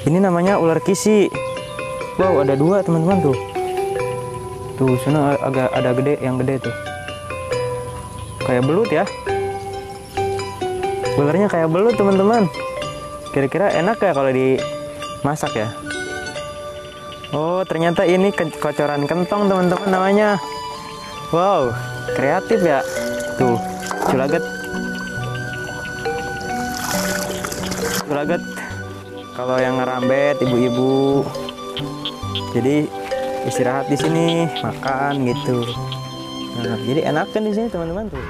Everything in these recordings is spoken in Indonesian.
Ini namanya ular kisi. Wow, ada dua teman-teman tuh. Tuh, sana agak ada gede, yang gede tuh. Kayak belut ya. Ularnya kayak belut teman-teman. Kira-kira enak ya kalau dimasak ya? Oh, ternyata ini kocoran kentong teman-teman namanya. Wow, kreatif ya. Tuh, culaget. Culaget. Kalau yang ngerambet ibu-ibu. Jadi istirahat di sini, makan gitu. Nah, jadi enak kan di sini teman-teman tuh.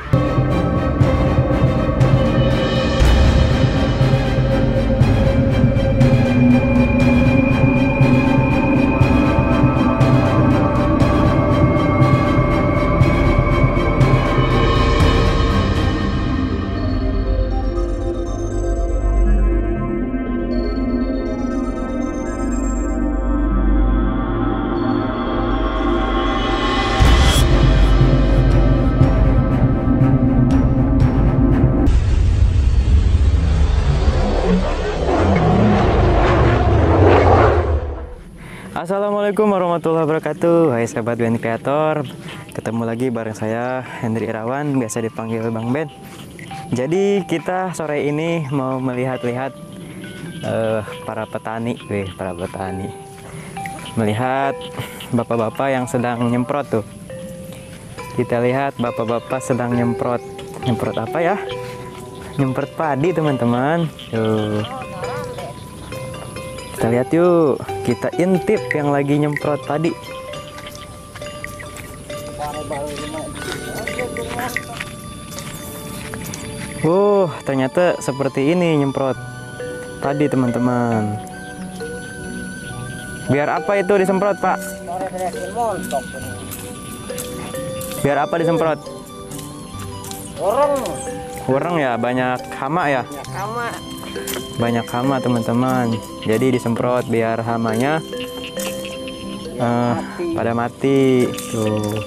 Assalamualaikum warahmatullahi wabarakatuh. Hai sahabat Ben Kreator, ketemu lagi bareng saya Hendri Irawan, biasa dipanggil Bang Ben. Jadi kita sore ini mau melihat-lihat para petani, melihat bapak-bapak yang sedang nyemprot tuh. Kita lihat bapak-bapak sedang nyemprot apa ya? Nyemprot padi teman-teman. Tuh. Kita lihat yuk, kita intip yang lagi nyemprot padi. Ternyata seperti ini nyemprot padi teman-teman. Biar apa itu disemprot, Pak? Biar apa disemprot? Woreng ya, banyak hama ya? Banyak hama teman-teman, jadi disemprot biar hamanya pada mati tuh.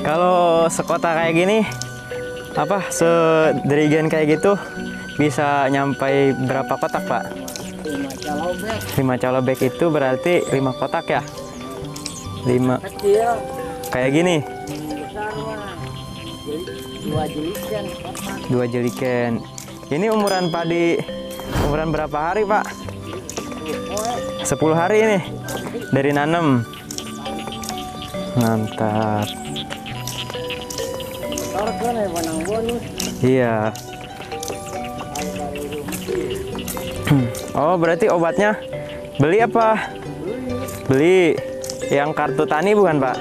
Kalau sekota kayak gini, sederigen kayak gitu bisa nyampai berapa kotak, Pak? 5 calobek itu berarti 5 kotak ya? 5 kayak gini. 2 jeliken. Ini umuran padi, umuran berapa hari, Pak? 10 hari ini dari nanam. Mantap. Iya. Oh, berarti obatnya beli apa? Beli. Yang kartu tani bukan, Pak?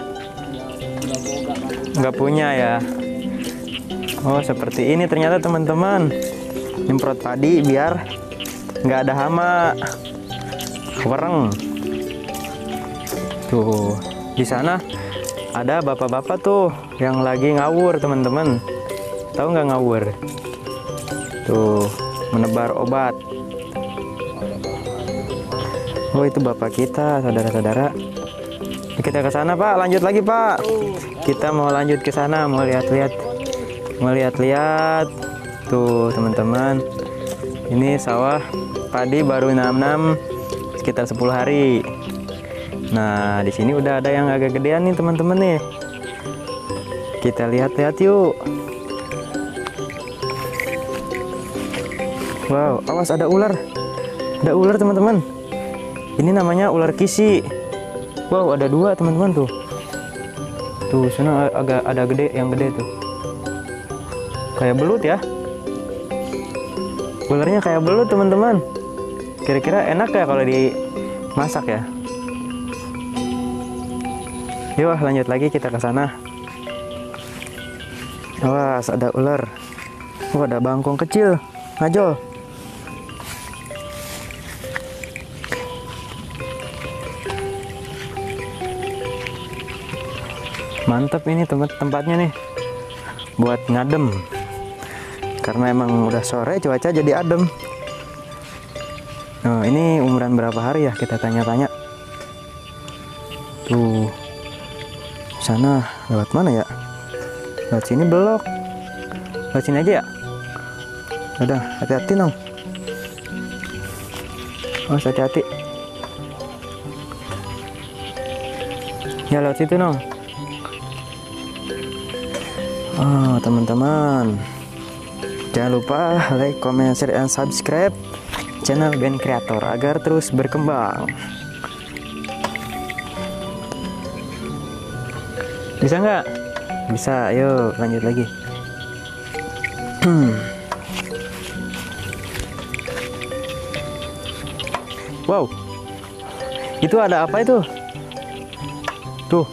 Nggak punya ya. Oh, seperti ini ternyata teman-teman. Nyemprot padi biar nggak ada hama. Wereng. Tuh, di sana ada bapak-bapak tuh yang lagi ngawur, teman-teman. Tahu nggak ngawur? Tuh, menebar obat. Oh, itu bapak kita, saudara-saudara. Kita ke sana, Pak. Lanjut lagi, Pak. Kita mau lanjut ke sana, mau lihat-lihat. Tuh teman-teman, ini sawah padi baru nanam sekitar 10 hari. Nah, di sini udah ada yang agak gedean nih teman-teman nih. Kita lihat-lihat yuk. Wow, awas ada ular. Ada ular teman-teman. Ini namanya ular kisi. Wow, ada 2 teman-teman tuh. Tuh, sana agak ada gede, yang gede tuh. Kayak belut ya. Ularnya kayak belut teman-teman. Kira-kira enak ya kalau dimasak ya? Yuk lanjut lagi kita ke sana. Awas ada ular. Oh, ada bangkong kecil. Ngajol. Mantap ini tempatnya nih. Buat ngadem. Karena emang udah sore, cuaca jadi adem. Nah, ini umuran berapa hari ya? Kita tanya-tanya. Tuh, sana lewat mana ya? Lewat sini belok. Lewat sini aja ya? Udah, hati-hati Nong. Oh, hati-hati. Ya lewat situ Nong. Oh teman-teman, jangan lupa like, comment, share, and subscribe channel Ben Creator agar terus berkembang. Bisa nggak? Bisa, ayo lanjut lagi. Wow, itu ada apa itu? Tuh,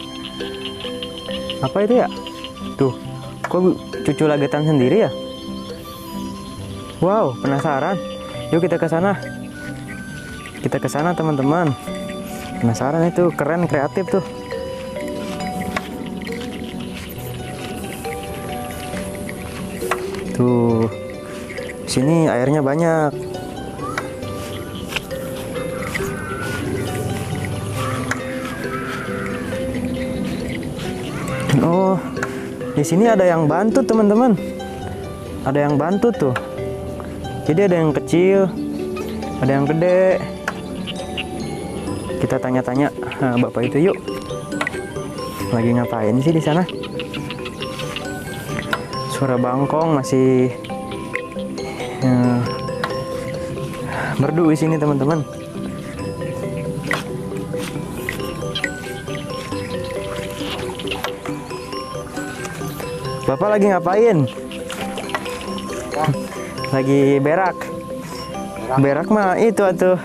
apa itu ya? Tuh, kok cucu lagetan sendiri ya? Wow, penasaran. Yuk kita ke sana. Kita ke sana teman-teman. Penasaran, itu keren, kreatif tuh. Tuh, sini airnya banyak. Oh, di sini ada yang bantu teman-teman. Ada yang bantu tuh. Jadi ada yang kecil, ada yang gede. Kita tanya-tanya bapak itu yuk. Lagi ngapain sih di sana? Suara bangkong masih merdu di sini teman-teman. Bapak lagi ngapain? Lagi berak. Berak mah itu atuh.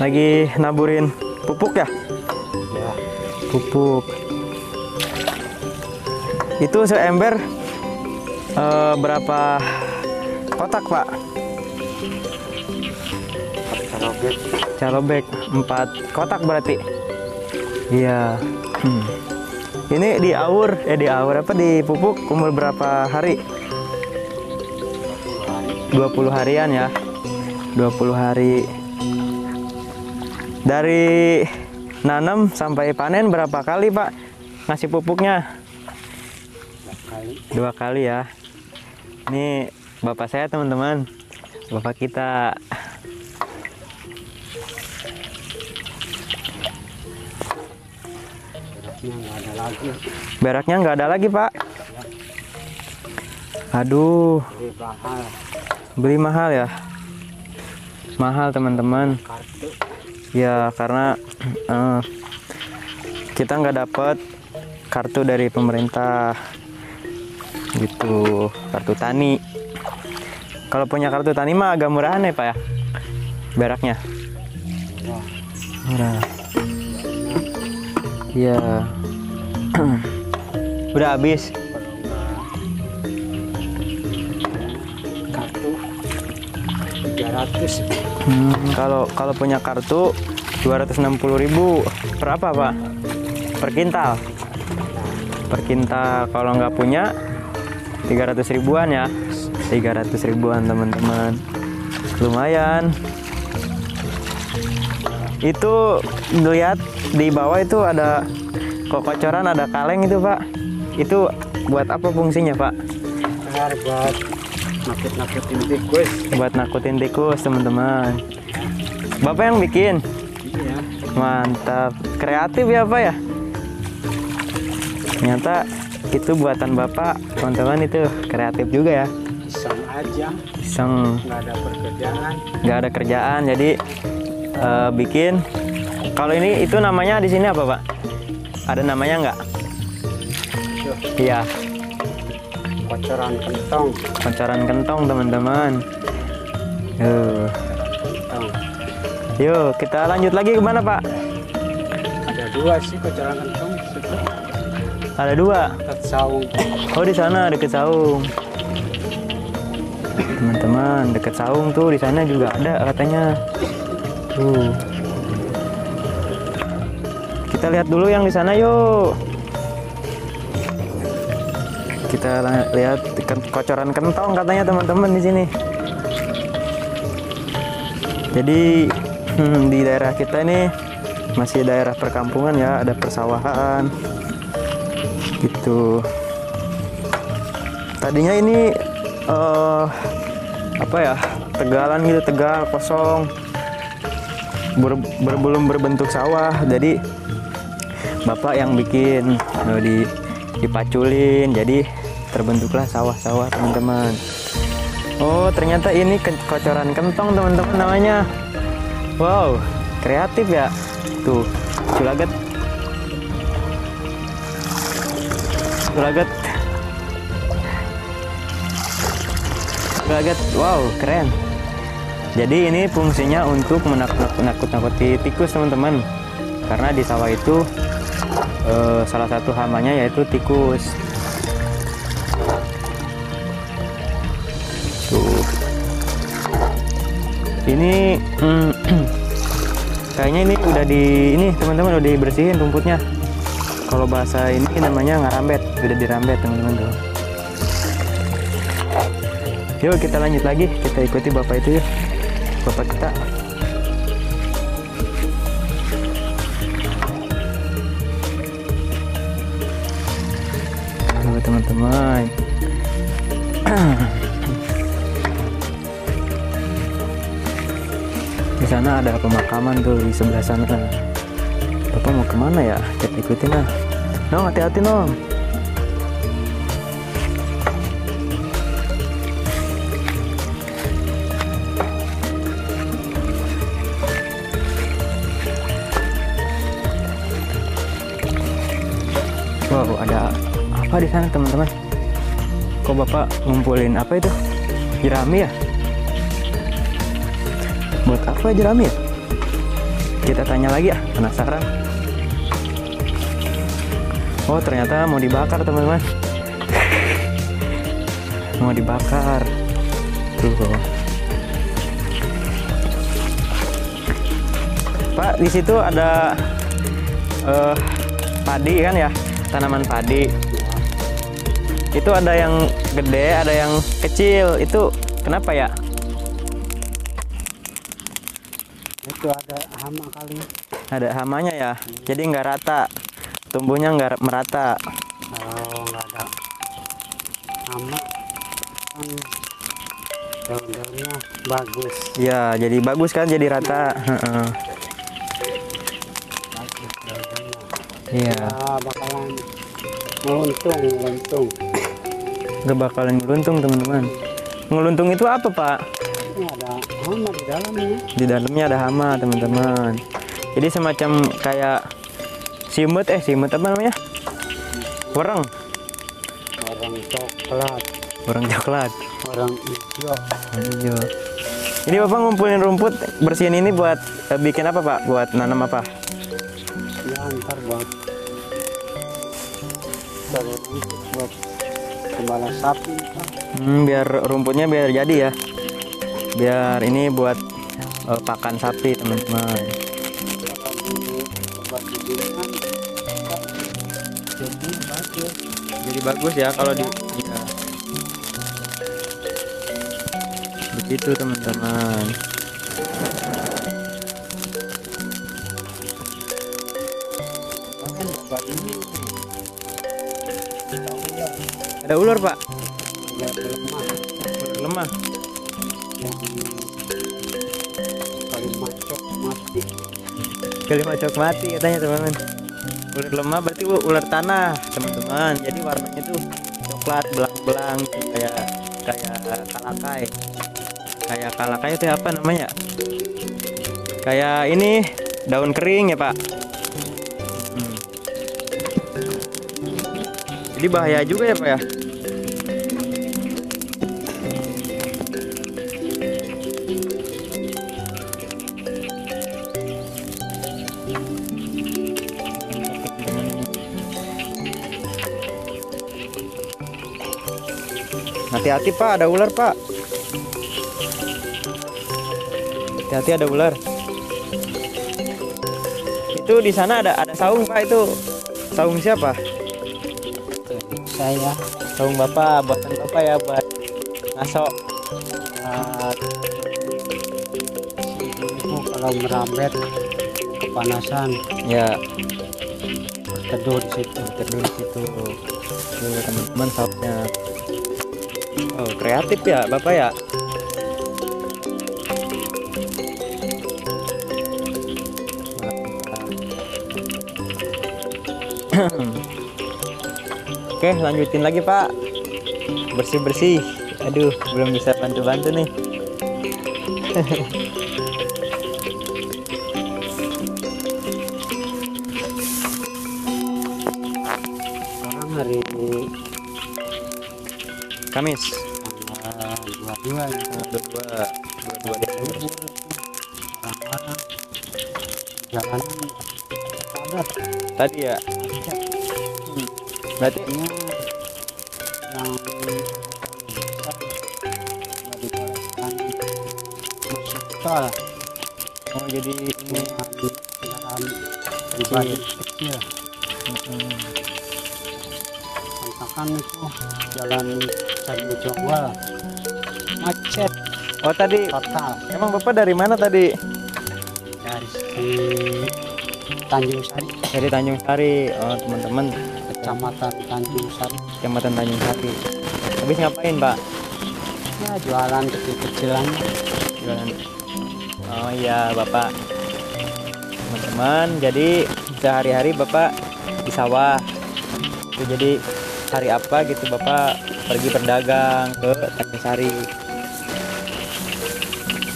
Lagi naburin pupuk ya? Ya. Pupuk. Itu seember berapa kotak, Pak? Calobek 4 kotak berarti. Iya. Ini di aur apa di pupuk umur berapa hari? 20 harian ya. 20 hari. Dari nanam sampai panen berapa kali, Pak? Ngasih pupuknya? 2 kali ya. Ini bapak saya teman-teman. Bapak kita. Beraknya nggak ada lagi, Pak. Aduh. Beli mahal ya. Mahal teman-teman. Ya karena kita nggak dapat kartu dari pemerintah gitu, kartu tani. Kalau punya kartu tani mah agak murahan ya, Pak ya, beraknya. Murah. Iya. Udah habis. Kartu 300. Kalau punya kartu 260.000 per apa, Pak? Per kintal. Per kintal. Kalau nggak punya 300 ribuan ya. 300 ribuan teman-teman. Lumayan. Itu lihat di bawah itu ada kocoran, ada kaleng itu, Pak. Itu buat apa fungsinya, Pak? Buat nakut-nakutin tikus. Buat nakutin tikus teman-teman. Bapak yang bikin? Iya. Mantap, kreatif ya, Pak ya. Ternyata itu buatan Bapak, teman-teman, itu kreatif juga ya. Iseng aja. Iseng. Nggak ada pekerjaan. Nggak ada kerjaan, jadi bikin. Kalau ini itu namanya di sini apa, Pak? Ada namanya nggak? Iya. Kocoran kentong. Kocoran kentong teman-teman. Yuk kita lanjut lagi kemana, Pak? Ada 2 sih kocoran kentong. Ada 2. Dekat saung. Oh di sana deket saung. Teman-teman deket saung tuh, di sana juga ada katanya. Tuh. Kita lihat dulu yang di sana yuk. Kita lihat kocoran kentong katanya teman-teman di sini. Jadi di daerah kita ini masih daerah perkampungan ya, ada persawahan gitu. Tadinya ini apa ya, tegalan gitu, tegal kosong, belum berbentuk sawah. Jadi bapak yang bikin, dipaculin, jadi terbentuklah sawah-sawah teman-teman. Oh ternyata ini kocoran kentong teman-teman namanya. Wow, kreatif ya. Tuh, Culaget. Wow, keren. Jadi ini fungsinya untuk menakut-nakuti tikus teman-teman. Karena di sawah itu salah satu hamanya yaitu tikus. Tuh. Ini kayaknya ini udah teman-teman udah dibersihin rumputnya. Kalau bahasa ini namanya ngarambet, udah dirambet teman-teman tuh. Yuk kita lanjut lagi, kita ikuti bapak itu yuk. Bapak kita. Halo teman-teman. Di sana ada pemakaman tuh di sebelah sana. Bapak mau kemana ya? Kita ikutin lah. Nong, hati-hati Nong. Wow, ada apa di sana teman-teman? Kok bapak ngumpulin apa itu? Jerami ya? Buat apa jerami ya? Kita tanya lagi ya, penasaran. Oh ternyata mau dibakar teman-teman. Mau dibakar. Tuh. Pak, di situ ada padi kan ya, tanaman padi. Itu ada yang gede, ada yang kecil. Itu kenapa ya? Itu ada hama kali. Ada hamanya ya, jadi nggak rata, tumbuhnya nggak merata. Kalau nggak ada hama kan daun-daunnya bagus. Ya, jadi bagus kan, jadi rata. Bagus daun-daunnya. Iya. Ya, bakalan meluntung. Gak bakalan ngeluntung teman-teman. Ngeluntung itu apa Pak? Ini ada hama di dalamnya. Di dalamnya ada hama teman-teman. Jadi semacam kayak simut apa namanya? Wereng. Orang coklat, Wereng coklat. orang hijau. Hijau. Ini Bapak ngumpulin rumput, bersihin ini buat bikin apa Pak? Buat nanam apa? Ya ntar buat gembala sapi. Biar rumputnya biar jadi ya. Biar ini buat pakan sapi teman-teman. Jadi bagus ya kalau di ya. Begitu teman-teman. Ada ular Pak? Ular lemah. Kali macok mati katanya teman-teman. Ular lemah berarti ular tanah teman-teman. Jadi warnanya tuh coklat belang-belang kayak kalakai. Kayak kalakai itu apa namanya? Kayak ini daun kering ya Pak. Jadi bahaya juga ya Pak ya. Hati-hati Pak, ada ular Pak. Hati-hati ada ular. Itu di sana ada saung Pak, itu saung siapa? Saya Saung Bapak, buatan Bapak ya buat ngaso. itu kalau merambet kepanasan Ya, teduh di situ. teduh di situ. Tuh teman-teman saungnya. Oh, kreatif ya Bapak ya. Oke, lanjutin lagi Pak. Bersih-bersih. Aduh, belum bisa bantu-bantu nih. Sekarang hari Kamis. tanggal 22 ya. 22 Desember. Orang-orang jalanan padat. Tadi ya. Berarti Ini yang besar nggak dibolehkan masuk tol. oh jadi ini Kendaraan pribadi kecil. Misalkan itu jalan Candi Jonggol macet oh tadi total emang Bapak dari mana tadi? dari Tanjung Sari, Dari Tanjung Sari. Oh, teman-teman, Kecamatan Tanjung Sari. Kecamatan Tanjung Sari. Habis ngapain, Pak? Ya jualan kecil-kecilan. Jualan. Oh iya, Bapak. Teman-teman, jadi sehari-hari Bapak di sawah. Itu jadi hari apa gitu Bapak pergi berdagang ke Tanjung Sari.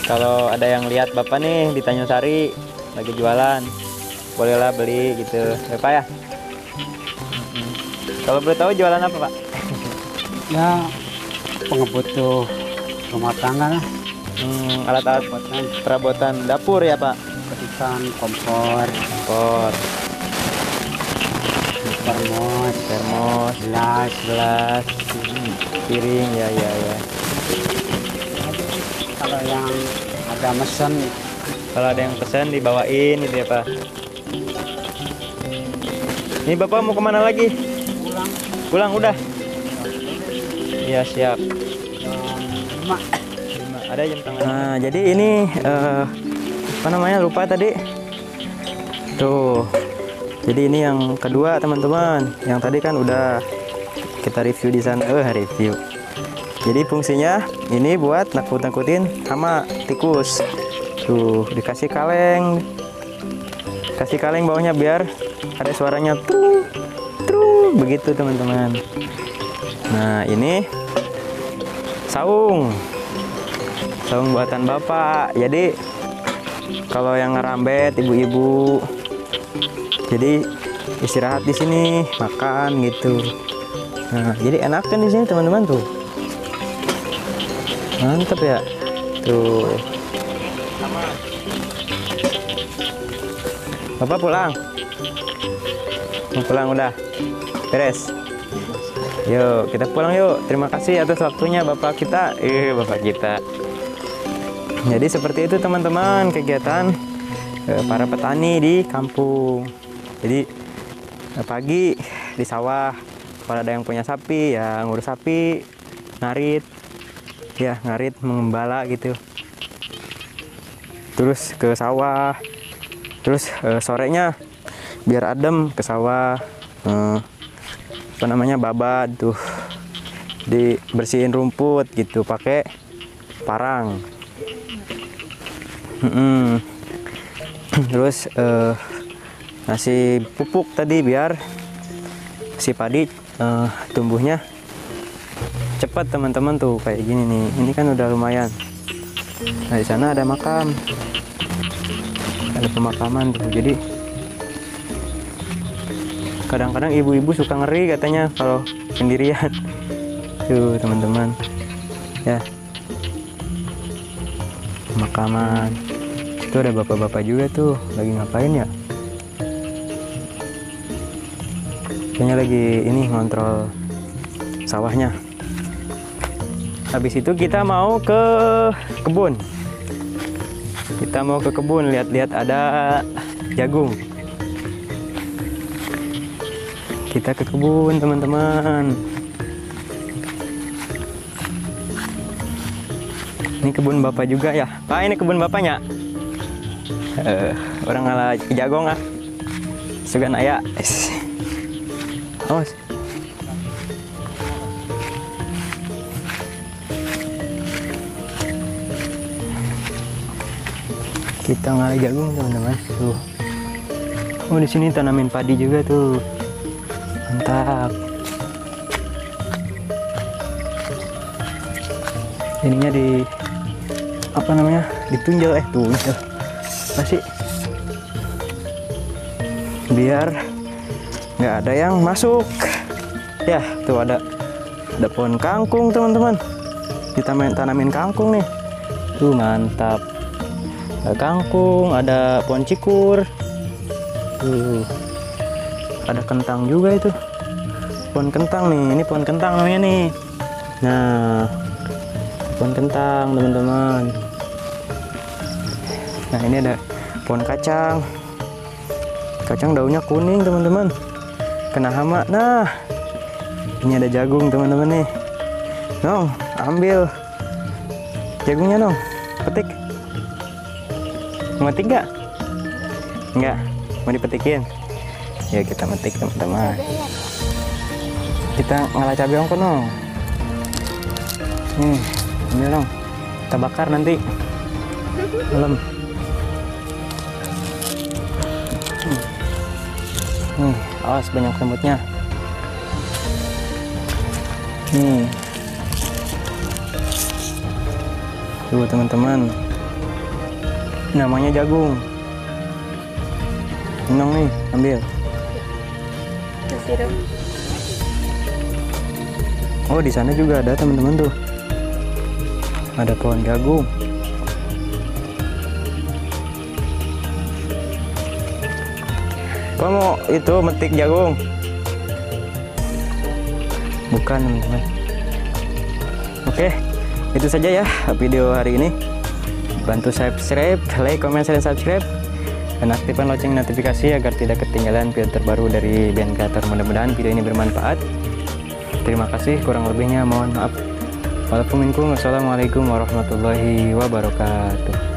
Kalau ada yang lihat Bapak nih di Tanjung Sari lagi jualan, bolehlah beli gitu, ya Pak ya. Kalau boleh tahu jualan apa Pak? Ya pengebutuh rumah tangga lah. Alat-alat Perabotan, perabotan dapur ya Pak. petikan, kompor, Kompor, termos, termos, gelas. gelas, piring, ya ya ya. Kalau yang ada mesen Kalau ada yang pesan dibawain gitu ya Pak. Ini Bapak mau kemana lagi? pulang Pulang udah? Iya siap. jam 5. Ada jam tengah. Nah jadi ini apa namanya lupa tadi. Tuh. Jadi ini yang kedua teman-teman. Yang tadi kan udah kita review di sana. Review. Jadi fungsinya ini buat nakut-nakutin hama tikus. Tuh dikasih kaleng. Kasih kaleng bawahnya biar ada suaranya truk truk begitu teman-teman. Nah ini saung buatan Bapak. Jadi kalau yang ngerambet ibu-ibu, jadi istirahat di sini makan gitu. Nah jadi enak kan di sini teman-teman tuh. Mantap ya tuh. Bapak pulang? Mau pulang udah? Beres? Yuk kita pulang yuk. Terima kasih atas waktunya Bapak kita. Bapak kita. Jadi seperti itu teman-teman kegiatan para petani di kampung. Jadi pagi di sawah. Kalau ada yang punya sapi ya ngurus sapi, ngarit, ya ngarit mengembala gitu. Terus ke sawah. Terus sorenya biar adem ke sawah, apa namanya babat tuh dibersihin rumput gitu pakai parang. Terus ngasih pupuk tadi biar si padi tumbuhnya cepat teman-teman tuh kayak gini nih. Ini kan udah lumayan. Nah di sana ada makam. Ada pemakaman tuh. Jadi kadang-kadang ibu-ibu suka ngeri katanya kalau sendirian. Tuh teman-teman ya, pemakaman itu ada bapak-bapak juga tuh lagi ngapain ya, kayaknya lagi ini ngontrol sawahnya. Habis itu kita mau ke kebun. Kita mau ke kebun, lihat-lihat ada jagung. Kita ke kebun, teman-teman. Ini kebun Bapak juga ya? Pak, ini kebun Bapaknya? Orang ngalah ke jagung ah. Sugan aya. Awas. Kita ngalih jagung teman-teman tuh. Oh di sini tanamin padi juga tuh. Mantap. Ininya di apa namanya? Ditunjal tunjal. Masih biar nggak ada yang masuk. Ya, tuh ada pohon kangkung, teman-teman. Tanamin kangkung nih. Tuh mantap. Ada kangkung, ada pohon cikur. Tuh. Ada kentang juga itu. Pohon kentang nih. Ini pohon kentang namanya nih. Nah, pohon kentang, teman-teman. Nah, ini ada pohon kacang. Kacang daunnya kuning, teman-teman. Kena hama. Nah, ini ada jagung, teman-teman nih. Nong, ambil jagungnya, Nong. Petik. Mau petik nggak? Nggak. Mau dipetikin? Ya, kita metik, teman-teman. Kita ngalah cabai ongko, Nong. Ini, Nong. Kita bakar nanti malam. Awas banyak semutnya. Tuh, teman-teman. Namanya jagung. Nong nih, ambil. Oh, di sana juga ada, teman-teman tuh. Ada pohon jagung. Kamu itu metik jagung? Bukan, teman-teman. Oke, itu saja ya video hari ini. Bantu subscribe, like, comment, share, subscribe, dan aktifkan lonceng notifikasi agar tidak ketinggalan video terbaru dari BN Kreator. Mudah-mudahan video ini bermanfaat. Terima kasih, kurang lebihnya mohon maaf. Walaupun minkum, wassalamualaikum warahmatullahi wabarakatuh.